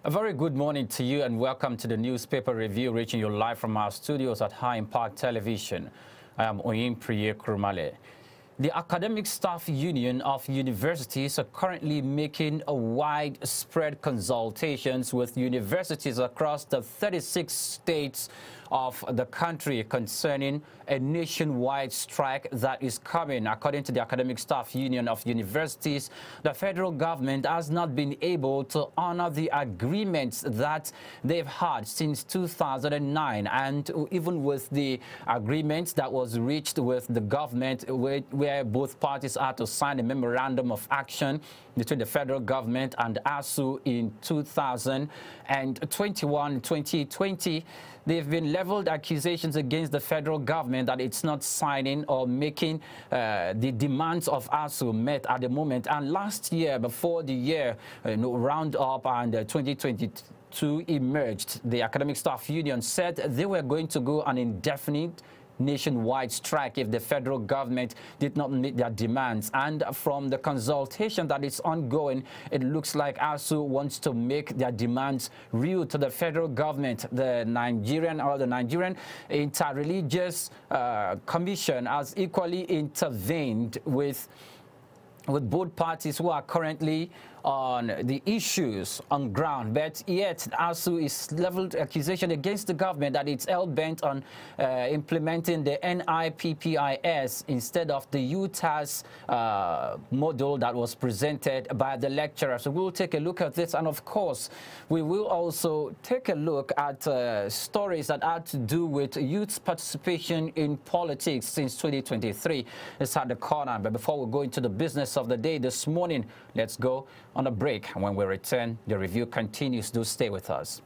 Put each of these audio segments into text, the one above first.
A very good morning to you and welcome to the newspaper review reaching you live from our studios at High Impact Television. I am Oyinpriye Kurumale. The Academic Staff Union of Universities are currently making a widespread consultations with universities across the 36 states of the country concerning a nationwide strike that is coming. According to the Academic Staff Union of Universities, the federal government has not been able to honor the agreements that they've had since 2009, and even with the agreements that was reached with the government where both parties had to sign a memorandum of action between the federal government and ASU in 2021-2020, they've been leveled accusations against the federal government that it's not signing or making the demands of ASU met at the moment. And last year, before the year round up and 2022 emerged, the Academic Staff Union said they were going to go on indefinite nationwide strike if the federal government did not meet their demands. And from the consultation that is ongoing, it looks like ASU wants to make their demands real to the federal government. The Nigerian Interreligious Commission has equally intervened with both parties who are currently on the issues on ground, but yet ASU is leveled accusation against the government that it's hell-bent on implementing the NIPPIS instead of the UTAS model that was presented by the lecturer. So we'll take a look at this, and of course we will also take a look at stories that had to do with youth's participation in politics since 2023. It's at the corner, but before we go into the business of the day this morning, let's go on a break, and when we return, the review continues. Do stay with us.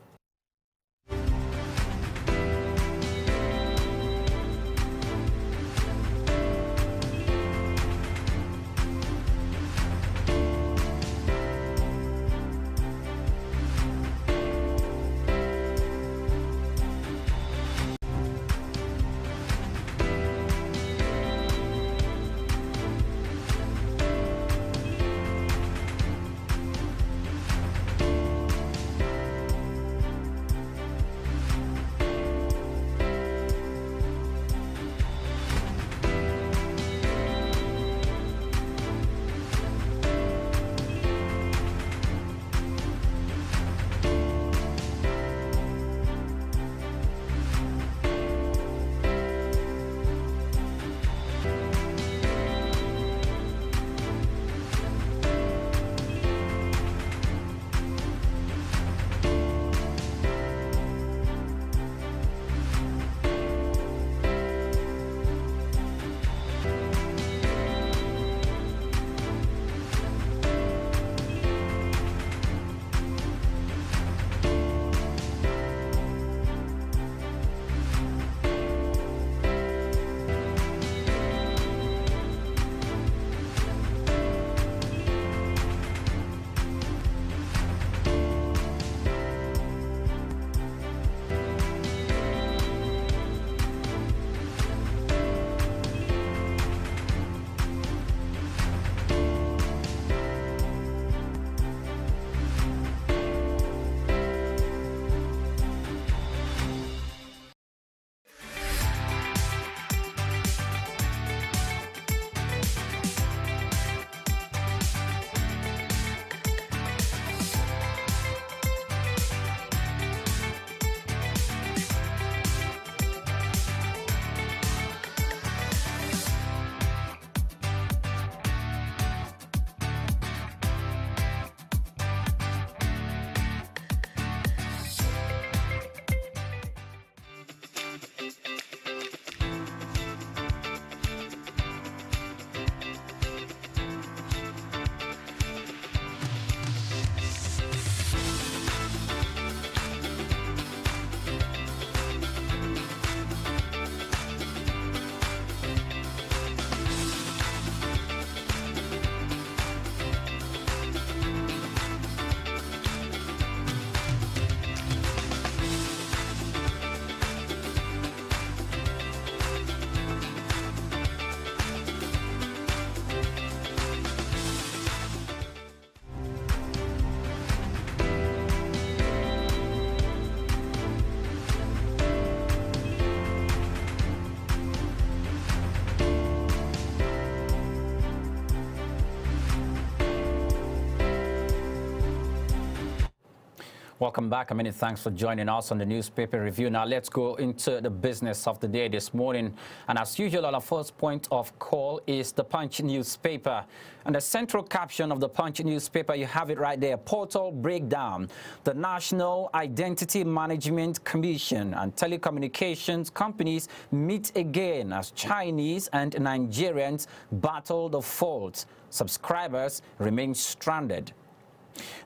Welcome back. Many thanks for joining us on the newspaper review. Now let's go into the business of the day this morning. And as usual, our first point of call is the Punch newspaper. And the central caption of the Punch newspaper, you have it right there, portal breakdown. The National Identity Management Commission and telecommunications companies meet again as Chinese and Nigerians battle the fault. Subscribers remain stranded.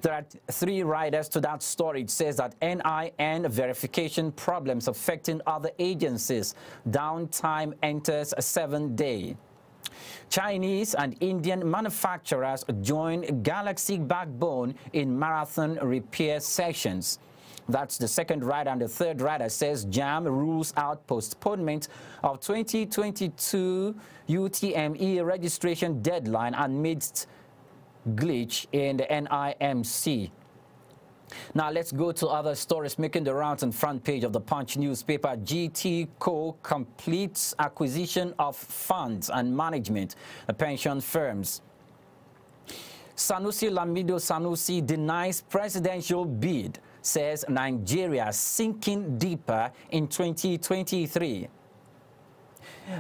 There are three riders to that story. It says that NIN verification problems affecting other agencies. Downtime enters a 7-day. Chinese and Indian manufacturers join Galaxy backbone in marathon repair sessions. That's the second rider. And the third rider says JAM rules out postponement of 2022 UTME registration deadline amidst glitch in the NIMC. Now let's go to other stories making the rounds on front page of the Punch newspaper. GT Co completes acquisition of funds and management pension firms. Sanusi Lamido Sanusi denies presidential bid, says Nigeria sinking deeper in 2023.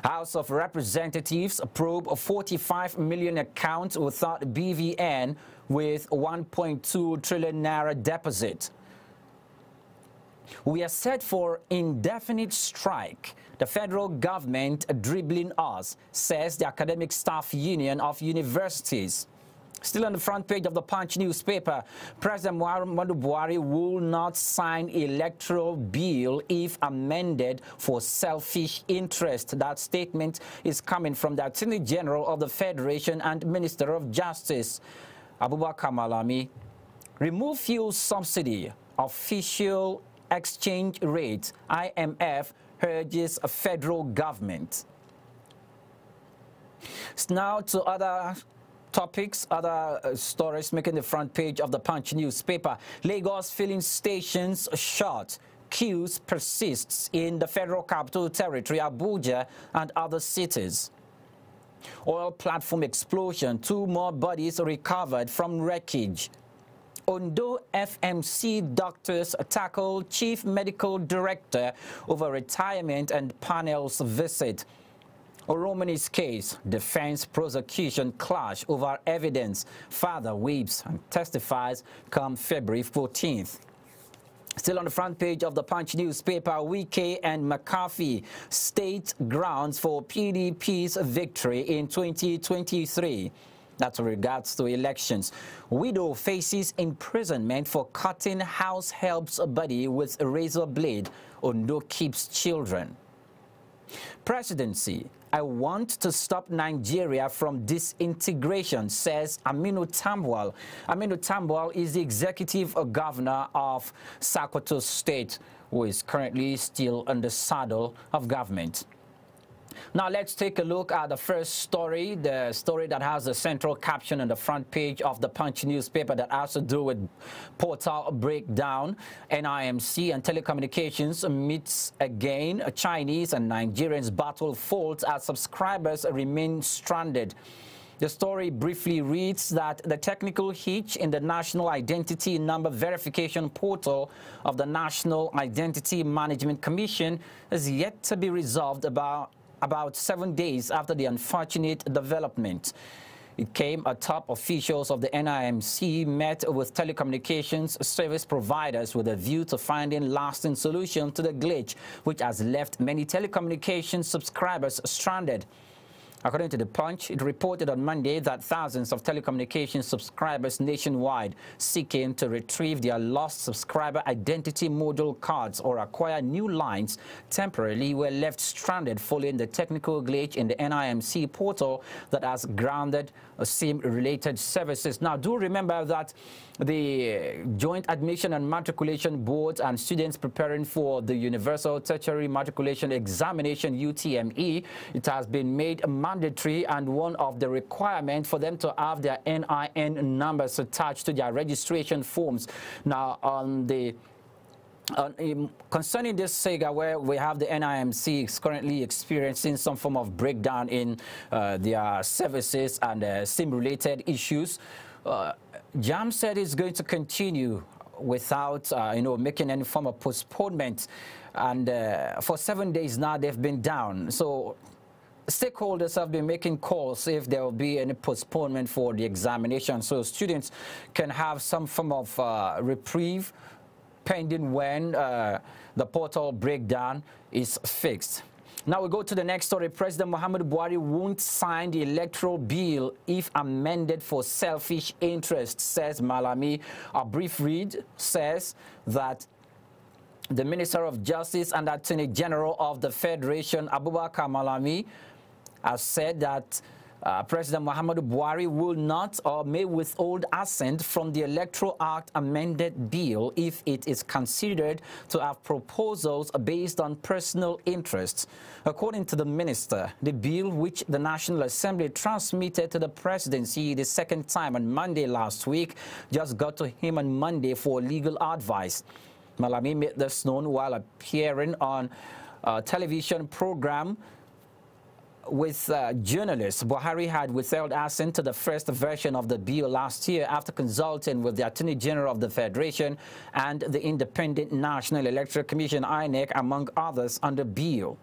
House of Representatives probe a 45 million account without BVN with 1.2 trillion naira deposit. We are set for indefinite strike. The federal government dribbling us, says the Academic Staff Union of Universities. Still on the front page of the Punch newspaper, President Muhammadu Buhari will not sign electoral bill if amended for selfish interest. That statement is coming from the Attorney General of the Federation and Minister of Justice, Abubakar Malami. Remove fuel subsidy, official exchange rate, IMF urges a federal government. Now to other topics, other stories making the front page of the Punch newspaper. Lagos filling stations shut. Queues persists in the Federal Capital Territory, Abuja, and other cities. Oil platform explosion. 2 more bodies recovered from wreckage. Ondo FMC doctors tackle Chief Medical Director over retirement and panel's visit. Oromani's case, defense prosecution clash over evidence. Father weeps and testifies come February 14th. Still on the front page of the Punch newspaper, Wike and McCarthy state grounds for PDP's victory in 2023. That's with regards to elections. Widow faces imprisonment for cutting house help's body with a razor blade. Ondo keeps children. Presidency. I want to stop Nigeria from disintegration, says Aminu Tambuwal. Aminu Tambuwal is the executive governor of Sokoto State, who is currently still in the saddle of government. Now let's take a look at the first story, the story that has a central caption on the front page of the Punch newspaper that has to do with portal breakdown. NIMC and telecommunications meets again. Chinese and Nigerians battle faults as subscribers remain stranded. The story briefly reads that the technical hitch in the National Identity Number Verification Portal of the National Identity Management Commission is yet to be resolved about 7 days after the unfortunate development. It came atop officials of the NIMC met with telecommunications service providers with a view to finding lasting solution to the glitch, which has left many telecommunications subscribers stranded. According to the Punch, it reported on Monday that thousands of telecommunications subscribers nationwide seeking to retrieve their lost subscriber identity module cards or acquire new lines temporarily were left stranded following the technical glitch in the NIMC portal that has grounded SIM-related services. Now, do remember that the Joint Admission and Matriculation Board and students preparing for the Universal Tertiary Matriculation Examination, UTME, it has been made mandatory and one of the requirements for them to have their NIN numbers attached to their registration forms. Now, concerning this saga where we have the NIMC is currently experiencing some form of breakdown in their services and SIM-related issues, JAM said it's going to continue without, making any form of postponement. And for 7 days now, they've been down. So stakeholders have been making calls if there will be any postponement for the examination, so students can have some form of reprieve pending when the portal breakdown is fixed. Now we go to the next story. President Muhammadu Buhari won't sign the electoral bill if amended for selfish interests, says Malami. A brief read says that the Minister of Justice and Attorney General of the Federation, Abubakar Malami, has said that President Muhammadu Buhari will not or may withhold assent from the Electoral Act amended bill if it is considered to have proposals based on personal interests. According to the minister, the bill, which the National Assembly transmitted to the presidency the second time on Monday last week, just got to him on Monday for legal advice. Malami made this known while appearing on a television program with journalists. Buhari had withheld assent to the first version of the bill last year after consulting with the Attorney General of the Federation and the Independent National Electoral Commission, INEC, among others, on the bill.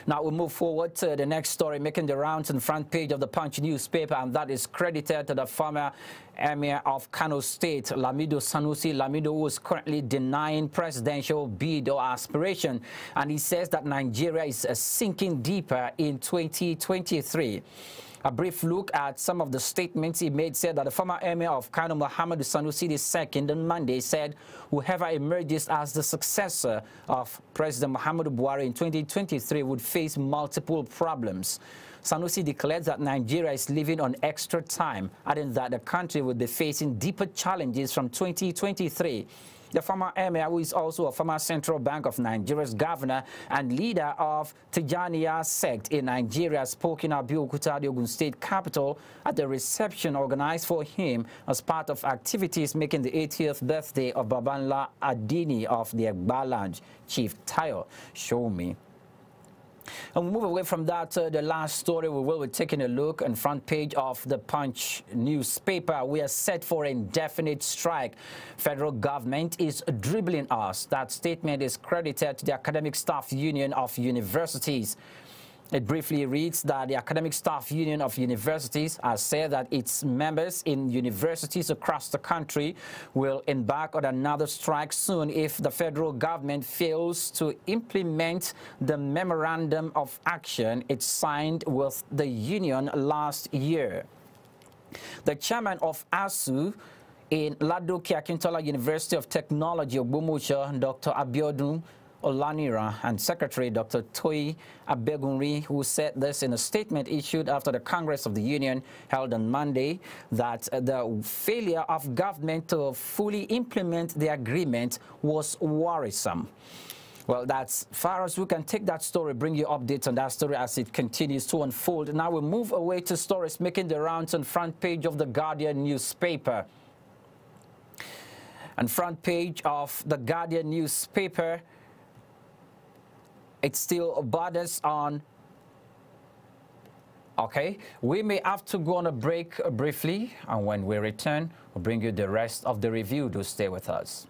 Now we move forward to the next story making the rounds on the front page of the Punch newspaper, and that is credited to the former Emir of Kano State, Lamido Sanusi. Lamido, who is currently denying presidential bid or aspiration, and he says that Nigeria is sinking deeper in 2023. A brief look at some of the statements he made said that the former Emir of Kano, Muhammadu Sanusi II, on Monday said whoever emerges as the successor of President Muhammadu Buhari in 2023 would face multiple problems. Sanusi declared that Nigeria is living on extra time, adding that the country would be facing deeper challenges from 2023. The former Emir, who is also a former Central Bank of Nigeria's governor and leader of Tijaniya sect in Nigeria, spoke in Abeokuta, the Ogun State capital, at the reception organized for him as part of activities making the 80th birthday of Babanla Adini of the Egbaland, Chief Tayo Shomi. And we move away from that to the last story. We will be taking a look on front page of the Punch newspaper. We are set for indefinite strike. Federal government is dribbling us. That statement is credited to the Academic Staff Union of Universities. It briefly reads that the Academic Staff Union of Universities has said that its members in universities across the country will embark on another strike soon if the federal government fails to implement the memorandum of action it signed with the union last year. The chairman of ASU in Ladoke Akintola University of Technology, Ogbomoso, Dr. Abiodun Olanira, and Secretary Dr. Toyi Abegunri, who said this in a statement issued after the Congress of the Union held on Monday, that the failure of government to fully implement the agreement was worrisome. Well, that's far as we can take that story, bring you updates on that story as it continues to unfold. Now we move away to stories making the rounds on front page of the Guardian newspaper. On front page of the Guardian newspaper, it still borders on, okay, we may have to go on a break briefly, and when we return, we'll bring you the rest of the review. Do stay with us.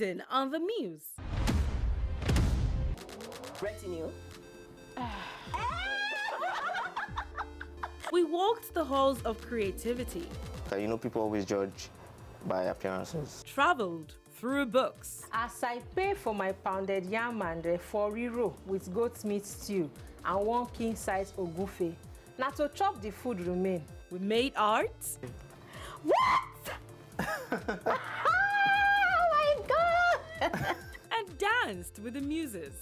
season on The Muse. Retinue. We walked the halls of creativity. You know, people always judge by appearances. Traveled through books. As I pay for my pounded yam and foriro with goat meat stew and one king-size ogufe, now to chop the food remain. We made art. What? Oh my God! And danced with the muses.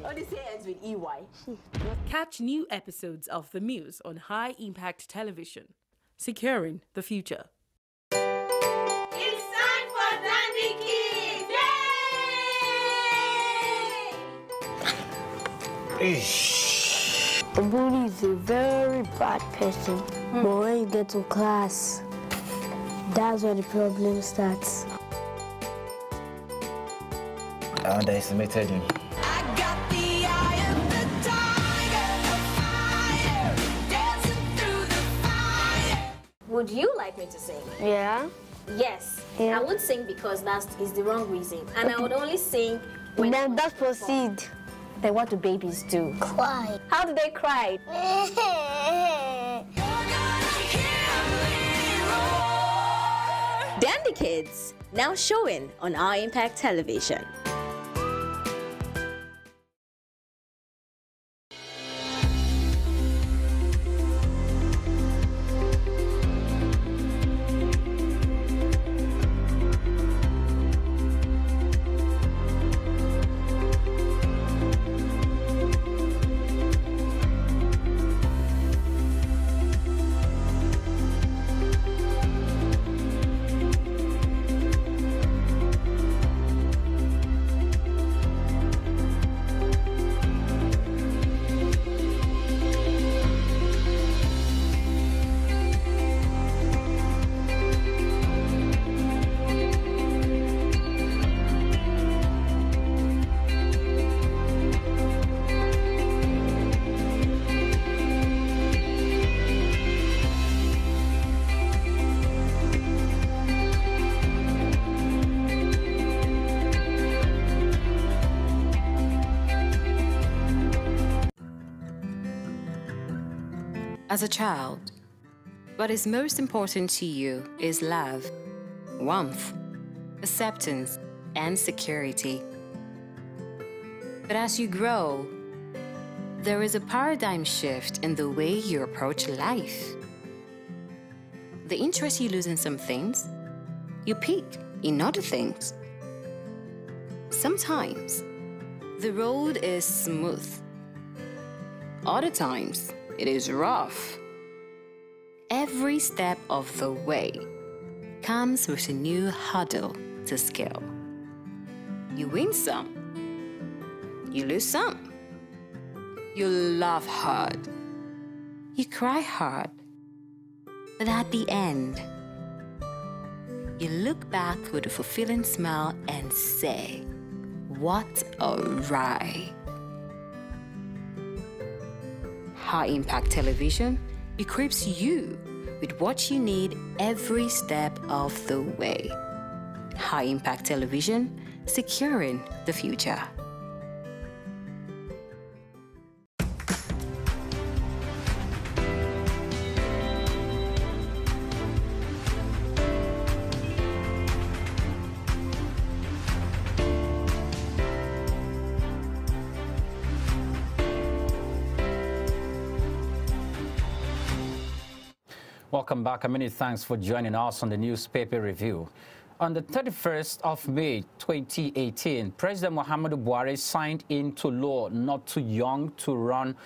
Oh, this here ends with EY. Catch new episodes of The Muse on High Impact Television. Securing the future. It's time for Dandy Kids! Yay! The bully is a very bad person, but when you get to class, that's where the problem starts. I underestimated you. I got the eye of the tiger, the fire, dancing through the fire. Would you like me to sing? Yeah? Yes. Yeah. I would sing because that is the wrong reason. And I would only sing when... Then let's proceed. Then what do babies do? Cry. How do they cry? You're gonna hear me roar. Dandy Kids, now showing on Our Impact Television. As a child, what is most important to you is love, warmth, acceptance, and security. But as you grow, there is a paradigm shift in the way you approach life. The interest you lose in some things, you pick in other things. Sometimes, the road is smooth. Other times, it is rough. Every step of the way comes with a new hurdle to scale. You win some, you lose some. You laugh hard, you cry hard, but at the end, you look back with a fulfilling smile and say, "What a ride." High Impact Television equips you with what you need every step of the way. High Impact Television, securing the future. Welcome back, and many thanks for joining us on the newspaper review. On the 31st of May 2018, President Muhammadu Buhari signed into law Not Too Young to Run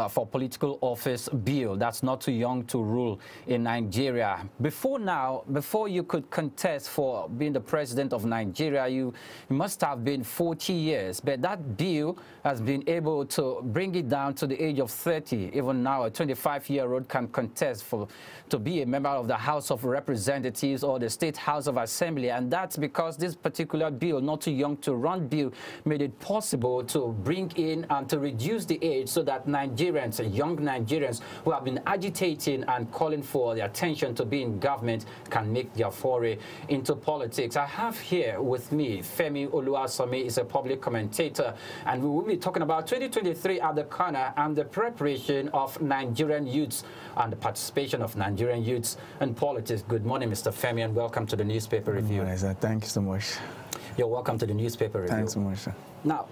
for Political Office bill. That's not too young to rule in Nigeria. Before you could contest for being the president of Nigeria, you must have been 40 years. But that bill has been able to bring it down to the age of 30. Even now, a 25-year-old can contest to be a member of the House of Representatives or the State House of Assembly. and that's because this particular bill, Not Too Young to Run bill, made it possible to bring in and to reduce the age so that Nigerians, young Nigerians who have been agitating and calling for the attention to be in government can make their foray into politics. I have here with me Femi Oluwasomi, is a public commentator, and we will be talking about 2023 at the corner and the preparation of Nigerian youths and the participation of Nigerian youths in politics. Good morning, Mr. Femi, and welcome to the newspaper review. Good morning, sir. Thank you so much. You're welcome to the newspaper review. Thanks so much, sir. Now,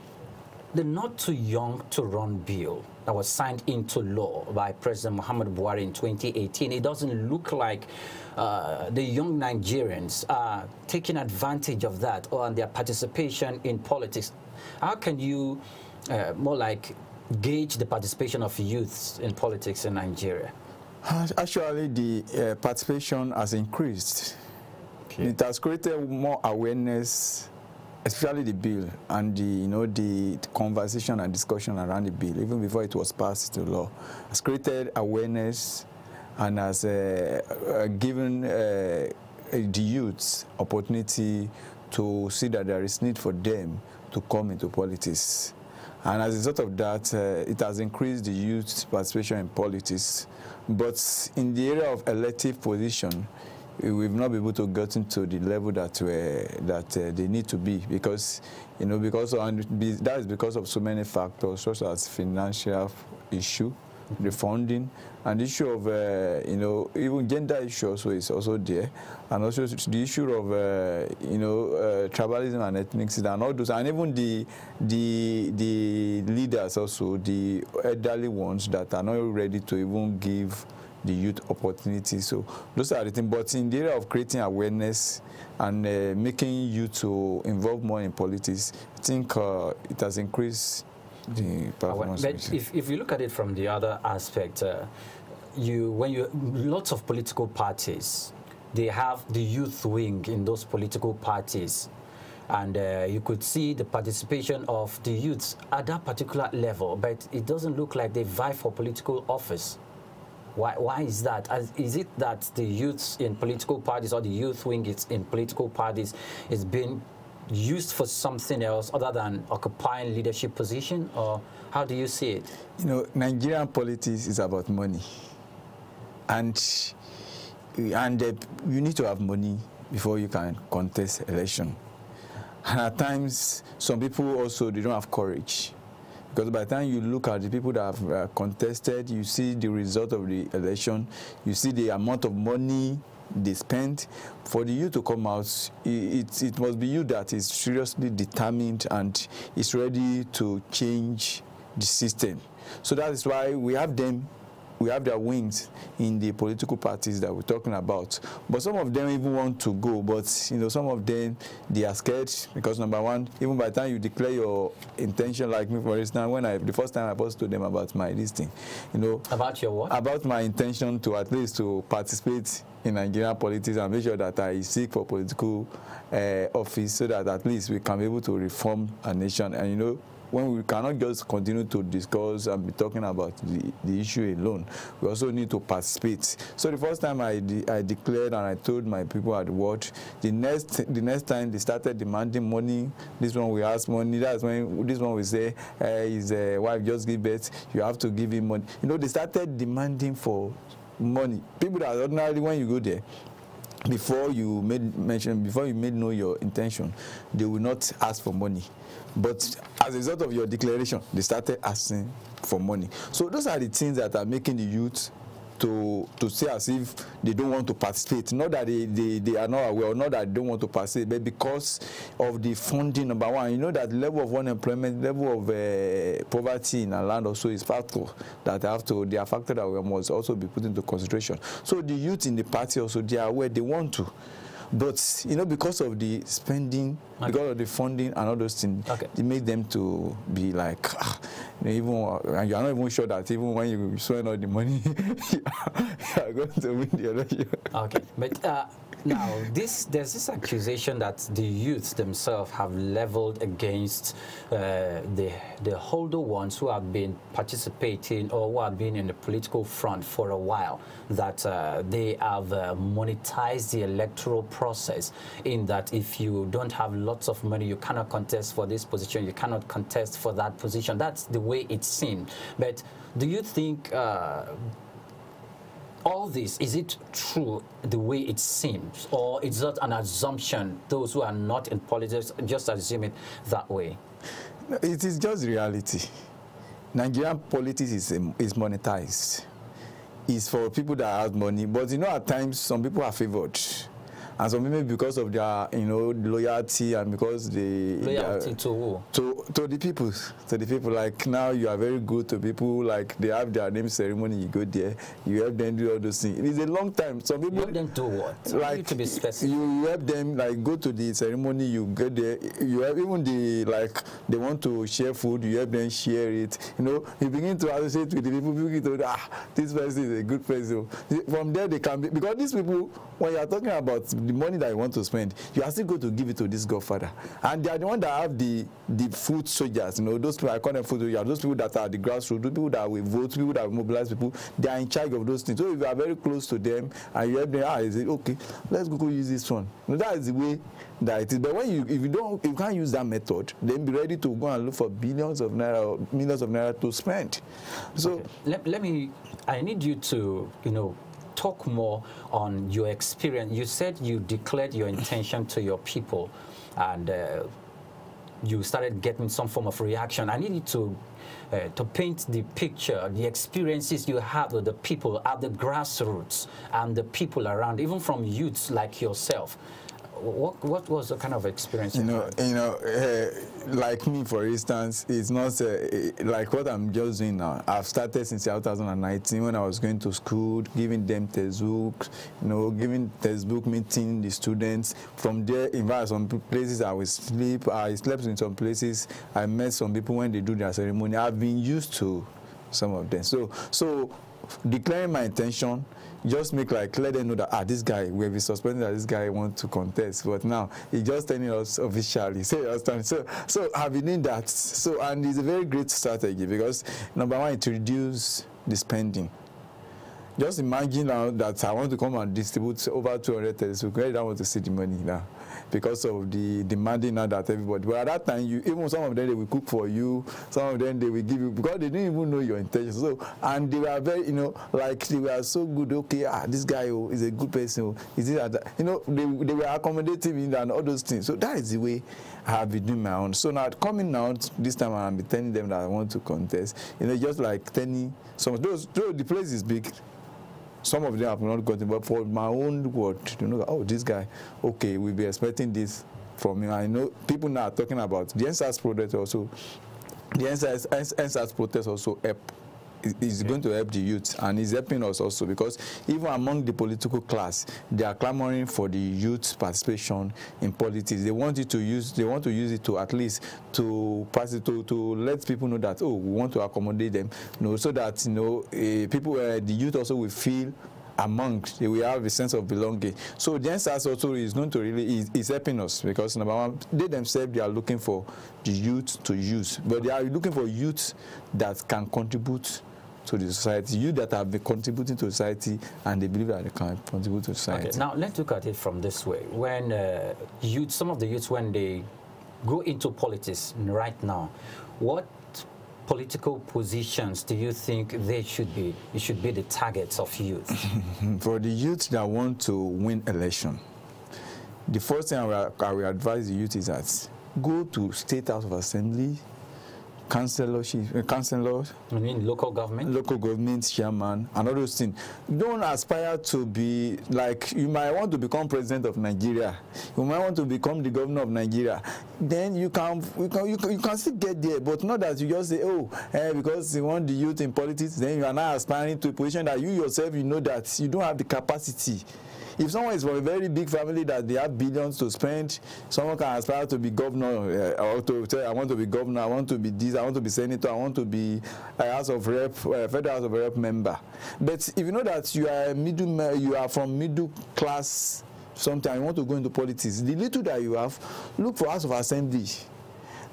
the Not Too Young to Run bill that was signed into law by President Muhammadu Buhari in 2018, it doesn't look like the young Nigerians are taking advantage of that or their participation in politics. How can you more like gauge the participation of youths in politics in Nigeria? Actually, the participation has increased. Okay. It has created more awareness, especially the bill and the conversation and discussion around the bill, even before it was passed into law, has created awareness and has given the youths opportunity to see that there is need for them to come into politics. And as a result of that, it has increased the youth's participation in politics. But in the area of elective position, we've not been able to get into the level that they need to be, because that is because of so many factors, such as financial issue, the funding, and the issue of even gender issue also is also there, and also the issue of tribalism and ethnicity and all those, and even the leaders also, the elderly ones that are not ready to even give the youth opportunity. So those are the things. But in the area of creating awareness and making youth to involve more in politics, I think it has increased the performance. But if you look at it from the other aspect, lots of political parties, they have the youth wing in those political parties, and you could see the participation of the youths at that particular level, but it doesn't look like they vie for political office. Why is that? Is it that the youths in political parties or the youth wing in political parties is being used for something else other than occupying leadership position, or how do you see it? Nigerian politics is about money, and you need to have money before you can contest election. And at times, some people also, they don't have courage. Because by the time you look at the people that have contested, you see the result of the election, you see the amount of money they spent. For the youth to come out, it must be you that is seriously determined and is ready to change the system. So that is why we have them. We have their wings in the political parties that we're talking about. But some of them even want to go, but some of them, they are scared because, number one, even by the time you declare your intention, like me, for instance, the first time I posted to them about my listing, About your what? About my intention to at least to participate in Nigerian politics and make sure that I seek for political office, so that at least we can be able to reform our nation. And when we cannot just continue to discuss and be talking about the issue alone, we also need to participate. So the first time I declared and I told my people at the ward, the next time they started demanding money, this one we ask money, that's when this one we say, his wife just give birth, you have to give him money. They started demanding for money. People that ordinarily, when you go there, before you know your intention, they will not ask for money. But as a result of your declaration, they started asking for money. So those are the things that are making the youth to say as if they don't want to participate. Not that they are not aware, or not that they don't want to participate, but because of the funding, number one. That level of unemployment, level of poverty in our land also is factor that they are factor that we must also be put into consideration. So the youth in the party also, they are aware they want to. But, because of the spending, because of the funding and all those things, it made them to be like, and you're not even sure that even when you spend all the money, you are going to win the election. Okay, but Now, there's this accusation that the youths themselves have leveled against the older ones who have been participating or who have been in the political front for a while, that they have monetized the electoral process, in that if you don't have lots of money, you cannot contest for this position, you cannot contest for that position. That's the way it's seen. But do you think all this, is it true the way it seems, or is that an assumption? Those who are not in politics just assume it that way. It is just reality. Nigerian politics is monetized. It's for people that have money, but at times some people are favored. And some people, because of their, loyalty, and because loyalty to who? To the people. To the people. Like now, you are very good to people. Like they have their name ceremony. You go there. You help them do all those things. It is a long time. Some people. You help them do what? Like to be specific. You help them like go to the ceremony. You get there. You have even they want to share food. You help them share it. You begin to associate with the people. People begin to this person is a good person. From there they can be, because these people, when you are talking about the money that you want to spend, you are still going to give it to this godfather, and they are the one that have the foot soldiers. Those people, I call them foot soldiers. Those people that are the grassroots, those people that will vote, people that will mobilize people. They are in charge of those things. So if you are very close to them and you help them, is it okay? Let's go use this one. That is the way that it is. But when if you can't use that method, then be ready to go and look for billions of naira or millions of naira to spend. So okay. I need you to talk more on your experience. You said you declared your intention to your people, and you started getting some form of reaction. I need you to paint the picture, the experiences you had with the people at the grassroots and the people around, even from youths like yourself. What was the kind of experience you had? Like me, for instance, it's not like what I'm just doing now. I've started since 2019 when I was going to school, giving them textbooks, giving textbook, meeting the students. From there, in some places I will sleep. I slept in some places. I met some people when they do their ceremony. I've been used to some of them. So declaring my intention, just let them know that this guy, we have been suspended, that this guy wants to contest, but now he's just telling us officially. So I've been doing that. And it's a very great strategy, because number one, it reduces the spending. Just imagine now that I want to come and distribute over 200 textbooks. I don't want to see the money now, because of the demanding now that everybody. But at that time, even some of them, they will cook for you. Some of them, they will give you, because they didn't even know your intentions. And they were very, like they were so good. Okay, this guy is a good person. Is it that? They were accommodating and all those things. So that is the way I have been doing my own. So now coming out this time, I'll be telling them that I want to contest. Just like telling some of those. The place is big. Some of them have not gotten, but for my own word, this guy, okay, we'll be expecting this from him. I know people now are talking about the NSAS protest also. The NSAS protest also is going to help the youth, and is helping us also, because even among the political class, they are clamoring for the youth participation in politics. They want to use it to at least to pass it to let people know that we want to accommodate them, so that people, the youth also will feel they will have a sense of belonging. So the NSAS also is going to is helping us, because number one, they themselves, they are looking for the youth to use, but they are looking for youth that can contribute to the society, youth that have been contributing to society, and they believe that they can contribute to society. Okay, now let's look at it from this way. When some of the youths, when they go into politics right now, what political positions do you think it should be the targets of youth? For the youth that want to win election, the first thing I will advise the youth is that go to State House of Assembly, councillors, I mean local government chairman, and all those things. Don't aspire to be like, you might want to become president of Nigeria, you might want to become the governor of Nigeria. Then you can still get there, but not that you just say, because you want the youth in politics, then you are now aspiring to a position that you yourself, that you don't have the capacity. If someone is from a very big family that they have billions to spend, someone can aspire to be governor, or to say, I want to be governor, I want to be this, I want to be senator, I want to be a House of Rep, Federal House of Rep member. But if you know that you are you are from middle class sometimes you want to go into politics, the little that you have, look for House of Assembly.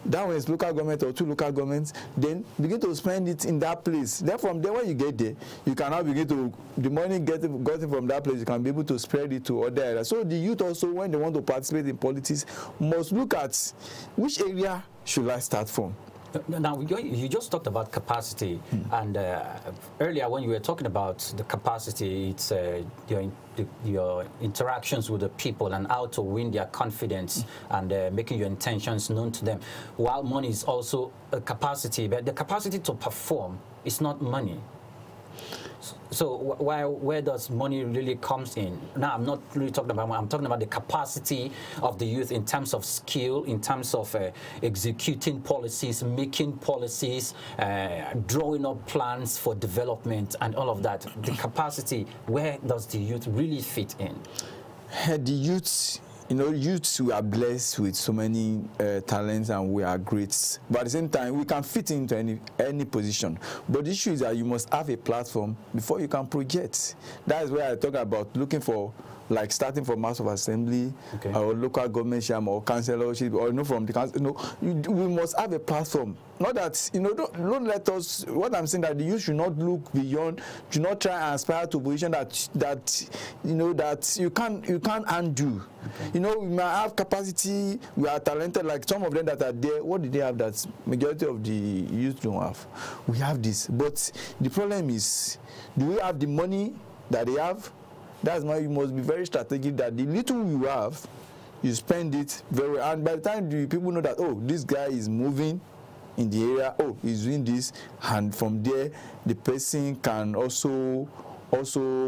That was local government or 2 local governments, then begin to spend it in that place. Then from there, when you get there, you can now begin to, the money gotten from that place, you can be able to spread it to other areas. So the youth also, when they want to participate in politics, must look at which area should I start from. Now, you just talked about capacity, and earlier when you were talking about the capacity, it's your interactions with the people and how to win their confidence and making your intentions known to them. While money is also a capacity, but the capacity to perform is not money. So where does money really comes in? Now, I'm not really talking about money. I'm talking about the capacity of the youth in terms of skill, in terms of executing policies, making policies, drawing up plans for development and all of that. The capacity, where does the youth really fit in? The youth, youths, we are blessed with so many talents and we are great. But at the same time, we can fit into any position. But the issue is that you must have a platform before you can project. That is where I talk about looking for, like starting from House of Assembly, or local government chairman or councillorship, or from the council. We must have a platform. Not that, don't let us, what I'm saying that the youth should not look beyond, should not try and aspire to a position that you can't undo. We might have capacity, we are talented, like some of them that are there. What do they have that majority of the youth don't have? We have this. But the problem is, do we have the money that they have? That's why you must be very strategic that the little you have, you spend it very well. And by the time the people know that, oh, this guy is moving in the area, oh, he's doing this, and from there, the person can also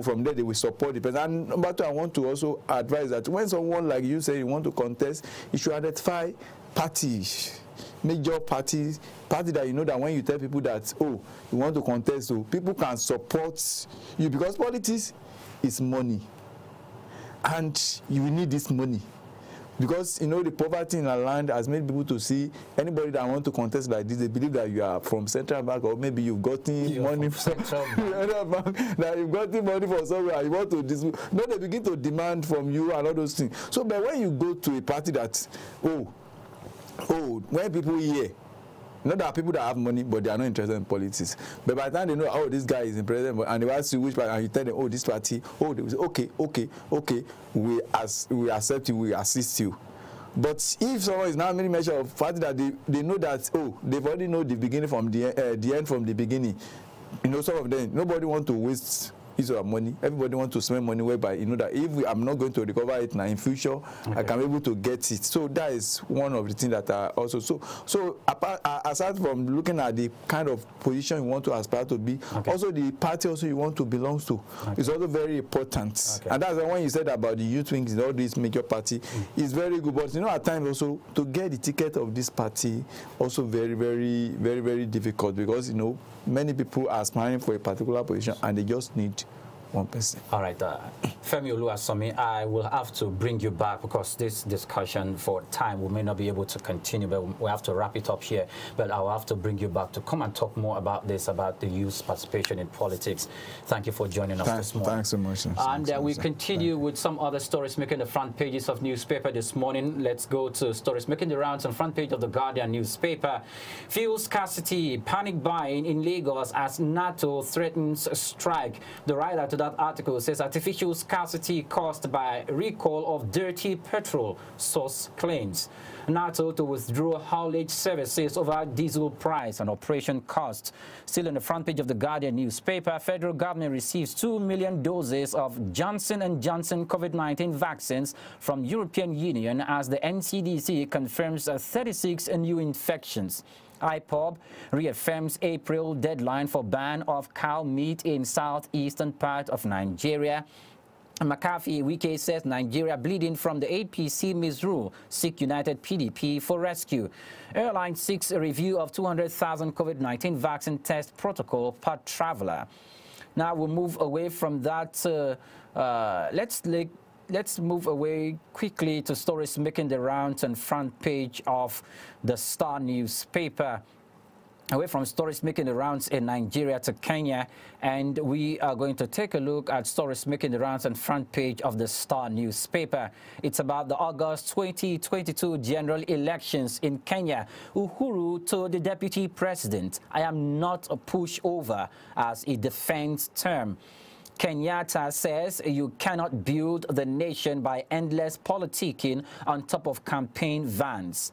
from there, they will support the person. And number 2, I want to also advise that when someone like you say you want to contest, you should identify parties, major parties, that you know that when you tell people that, oh, you want to contest, so people can support you, because politics is money, and you will need this money, because the poverty in our land has made people to see anybody that want to contest like this, they believe that you are from central bank, or maybe you've gotten money from central bank, that you've gotten money from somewhere, you want to they begin to demand from you and all those things. So but when you go to a party that when people hear, not that people that have money, but they are not interested in politics. But by the time they know, oh, this guy is in president, and they ask you which party, and you tell them, oh, this party, oh, they will say, okay, we accept you, we assist you. But if someone is now many measure of party that they know that, oh, they've already know the beginning from the end from the beginning. Some of them, nobody want to waste his or her money. Everybody wants to spend money whereby that if I'm not going to recover it now in future, I can be able to get it. So that is one of the things that are also so aside from looking at the kind of position you want to aspire to be, also the party also you want to belong to is also very important. And that's when you said about the youth wings in all these major party is very good. But at times also to get the ticket of this party also very, very, very, very difficult, because many people are aspiring for a particular position and they just need one person. All right, Femi Oluwasomi, I will have to bring you back, because this discussion for time we may not be able to continue, but we have to wrap it up here. But I'll have to bring you back to come and talk more about this, about the youth participation in politics. Thank you for joining us this morning. Thanks so much. And we continue with some other stories making the front pages of newspaper this morning. Let's go to stories making the rounds on front page of the Guardian newspaper. Fuel scarcity, panic buying in Lagos as NATO threatens strike. The writer to that article says artificial scarcity caused by recall of dirty petrol, source claims. NATO to withdraw haulage services over diesel price and operation costs. Still on the front page of the Guardian newspaper, federal government receives 2 million doses of Johnson & Johnson COVID-19 vaccines from European Union as the NCDC confirms 36 new infections. IPOB reaffirms April deadline for ban of cow meat in southeastern part of Nigeria. McCarthy Wike says Nigeria bleeding from the APC misrule, seek United PDP for rescue. Airline seeks a review of 200,000 COVID-19 vaccine test protocol per traveler. Now we'll move away from that. Let's move away quickly to stories making the rounds on front page of the Star newspaper. Away from stories making the rounds in Nigeria to Kenya, and we are going to take a look at stories making the rounds on front page of the Star newspaper. It's about the August 2022 general elections in Kenya. Uhuru told the deputy president, "I am not a pushover," as a defense term. Kenyatta says you cannot build the nation by endless politicking on top of campaign vans.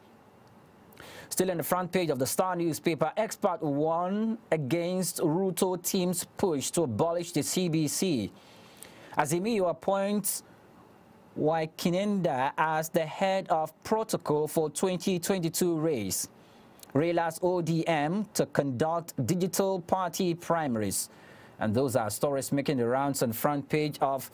Still in the front page of the Star newspaper, expert warn against Ruto team's push to abolish the CBC. Azimio appoints Waikinenda as the head of protocol for 2022 race. Raila's ODM to conduct digital party primaries. And those are stories making the rounds on front page of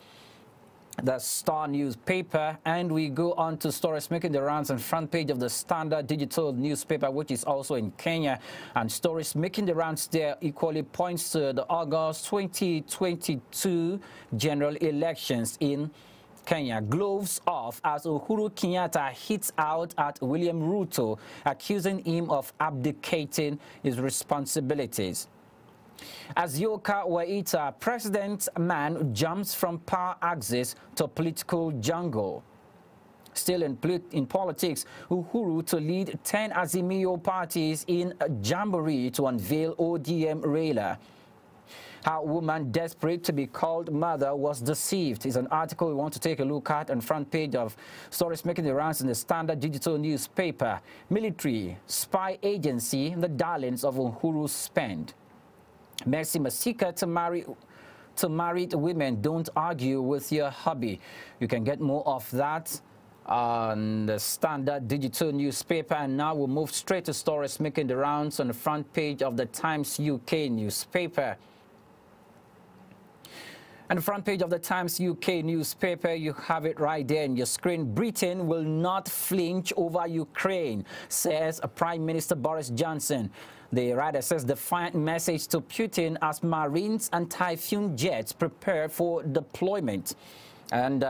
the Star newspaper, and we go on to stories making the rounds on front page of the Standard digital newspaper, which is also in Kenya, and stories making the rounds there equally points to the August 2022 general elections in Kenya. Gloves off as Uhuru Kenyatta hits out at William Ruto, accusing him of abdicating his responsibilities. As Yoka Waita, president man jumps from power axis to political jungle. Still in politics, Uhuru to lead 10 Azimio parties in a jamboree to unveil ODM Raila. How woman desperate to be called mother was deceived is an article we want to take a look at on front page of stories making the rounds in the Standard digital newspaper. Military, spy agency, the darlings of Uhuru's spend. Mercy Masika to married women, don't argue with your hubby. You can get more of that on the Standard digital newspaper. And now we'll move straight to stories making the rounds on the front page of the Times UK newspaper. On the front page of the Times UK newspaper, you have it right there on your screen. Britain will not flinch over Ukraine, says Prime Minister Boris Johnson. The writer says defiant message to Putin as Marines and Typhoon jets prepare for deployment. And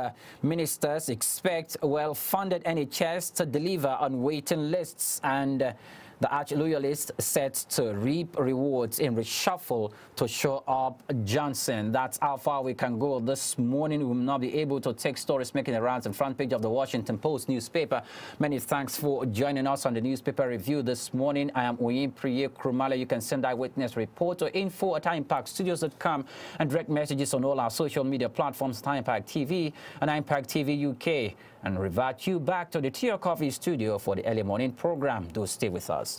ministers expect well-funded NHS to deliver on waiting lists, and the arch-loyalist set to reap rewards in reshuffle to show up Johnson. That's how far we can go this morning. We will not be able to take stories making the rounds on front page of the Washington Post newspaper. Many thanks for joining us on the newspaper review this morning. I am Priye Krumale. You can send eyewitness report to info@impactstudios.com and direct messages on all our social media platforms at Impact TV and Impact TV UK. And revert you back to the Tea or Coffee studio for the early morning program. Do stay with us.